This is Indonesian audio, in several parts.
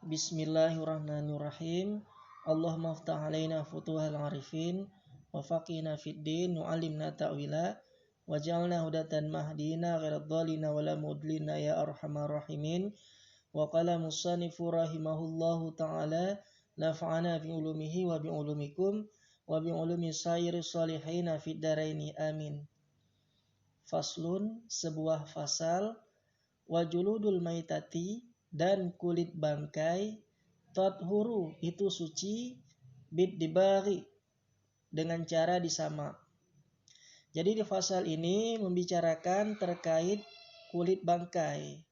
Bismillahirrahmanirrahim. Allahumma aftah alaina futuhal arifin wa faqina fid din wa alimna ta'wila waj'alna hudatan mahdina ghairadh dhalina wala mudlina ya arhamar rahimin. Wa qala musannifu rahimahullahu ta'ala nafa'ana bi ulumihi wa bi ulumikum wa bi ulumi sayyiri salihina fid daraini amin. Faslun, sebuah fasal. Wa juludul maitati, dan kulit bangkai, tathuru, itu suci, bid dibari, dengan cara disamak. Jadi di fasal ini membicarakan terkait kulit bangkai.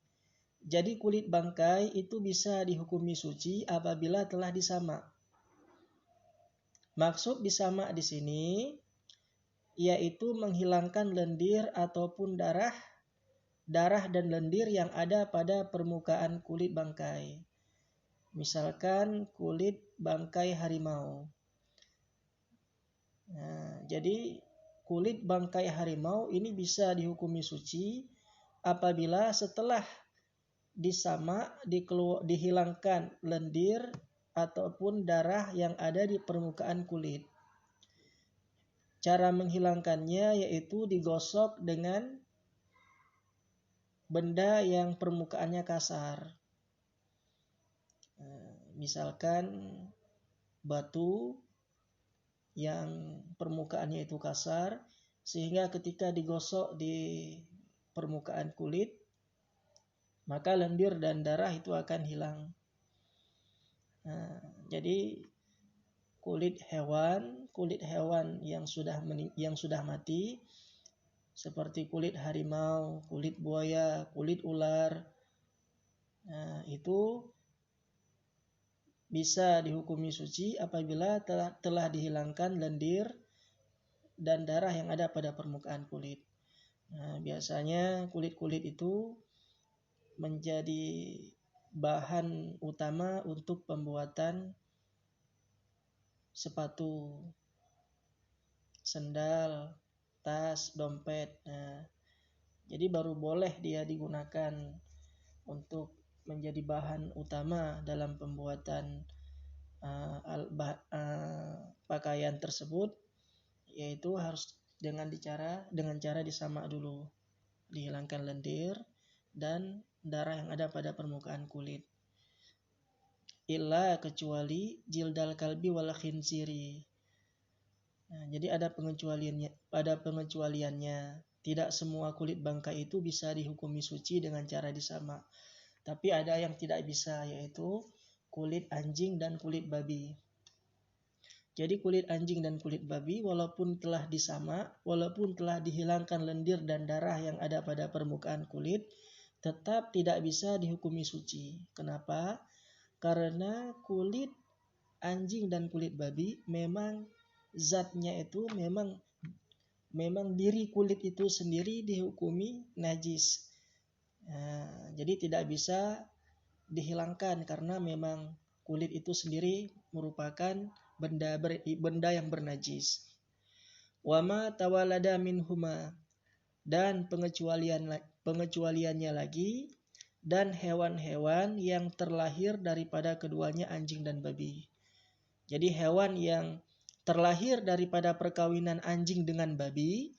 Jadi kulit bangkai itu bisa dihukumi suci apabila telah disamak. Maksud disamak di sini yaitu menghilangkan lendir ataupun darah dan lendir yang ada pada permukaan kulit bangkai. Misalkan kulit bangkai harimau. Jadi kulit bangkai harimau ini bisa dihukumi suci apabila setelah disamak dihilangkan lendir ataupun darah yang ada di permukaan kulit. Cara menghilangkannya yaitu digosok dengan benda yang permukaannya kasar. Misalkan batu yang permukaannya itu kasar, sehingga ketika digosok di permukaan kulit, maka lendir dan darah itu akan hilang. Jadi kulit hewan yang sudah mati, seperti kulit harimau, kulit buaya, kulit ular, itu bisa dihukumi suci apabila telah dihilangkan lendir dan darah yang ada pada permukaan kulit. Biasanya kulit-kulit itu menjadi bahan utama untuk pembuatan sepatu, sendal, tas, dompet. Jadi baru boleh dia digunakan untuk menjadi bahan utama dalam pembuatan pakaian tersebut, yaitu harus dengan cara disamak dulu, dihilangkan lendir dan darah yang ada pada permukaan kulit. Illa, kecuali jildal kalbi wal khinziri. Jadi ada pengecualiannya. Tidak semua kulit bangkai itu bisa dihukumi suci dengan cara disamak. Tapi ada yang tidak bisa, yaitu kulit anjing dan kulit babi. Jadi kulit anjing dan kulit babi walaupun telah disamak, walaupun telah dihilangkan lendir dan darah yang ada pada permukaan kulit, tetap tidak bisa dihukumi suci. Kenapa? Karena kulit anjing dan kulit babi memang zatnya itu memang diri kulit itu sendiri dihukumi najis. Jadi tidak bisa dihilangkan karena memang kulit itu sendiri merupakan benda yang bernajis. Wama tawalada minhuma, dan pengecualiannya lagi, dan hewan-hewan yang terlahir daripada keduanya anjing dan babi. Jadi hewan yang terlahir daripada perkawinan anjing dengan babi,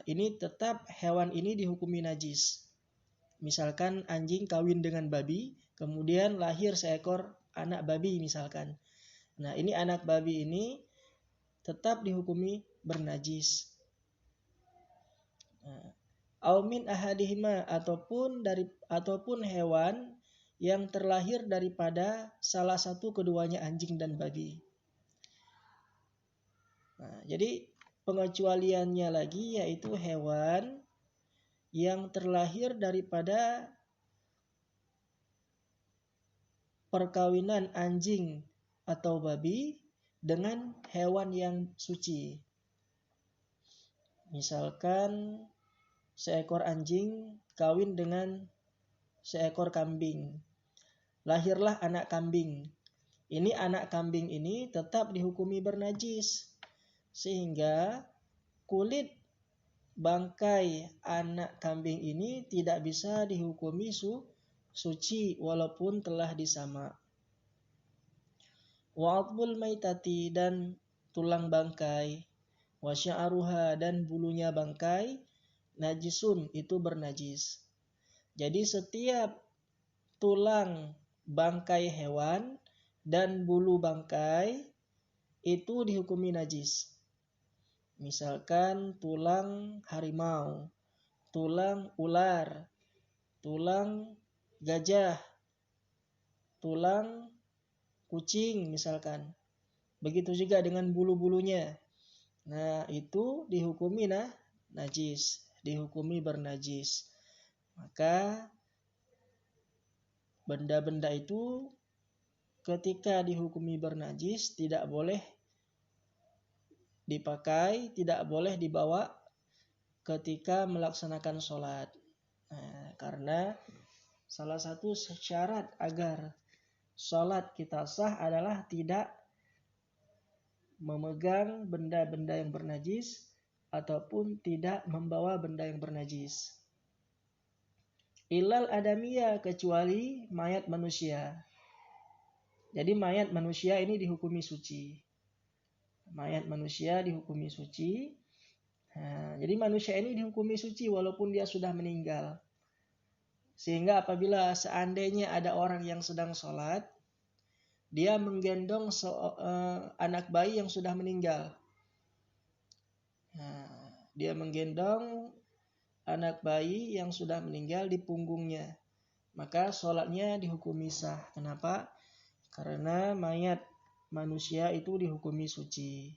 ini tetap hewan ini dihukumi najis. Misalkan anjing kawin dengan babi, kemudian lahir seekor anak babi misalkan. Ini anak babi ini tetap dihukumi bernajis. Au min ahadihima, ataupun hewan yang terlahir daripada salah satu keduanya anjing dan babi. Jadi pengecualiannya lagi yaitu hewan yang terlahir daripada perkawinan anjing atau babi dengan hewan yang suci. Misalkan seekor anjing kawin dengan seekor kambing. Lahirlah anak kambing. Ini anak kambing ini tetap dihukumi bernajis. Sehingga kulit bangkai anak kambing ini tidak bisa dihukumi suci walaupun telah disamak. Wa adbul maitati, dan tulang bangkai, wa sya'ruha, dan bulunya bangkai, najisun, itu bernajis. Jadi setiap tulang bangkai hewan dan bulu bangkai itu dihukumi najis. Misalkan tulang harimau, tulang ular, tulang gajah, tulang kucing misalkan. Begitu juga dengan bulu-bulunya. Nah, itu dihukumi najis, dihukumi bernajis. Maka benda-benda itu ketika dihukumi bernajis tidak boleh dipakai, tidak boleh dibawa ketika melaksanakan sholat. Nah, karena salah satu syarat agar sholat kita sah adalah tidak memegang benda-benda yang bernajis ataupun tidak membawa benda yang bernajis. Ilal adamiyah, kecuali mayat manusia. Jadi mayat manusia ini dihukumi suci. Mayat manusia dihukumi suci. Nah, jadi manusia ini dihukumi suci walaupun dia sudah meninggal. Sehingga apabila seandainya ada orang yang sedang sholat, dia menggendong anak bayi yang sudah meninggal. Nah, dia menggendong anak bayi yang sudah meninggal di punggungnya. Maka sholatnya dihukumi sah. Kenapa? Karena mayat manusia itu dihukumi suci.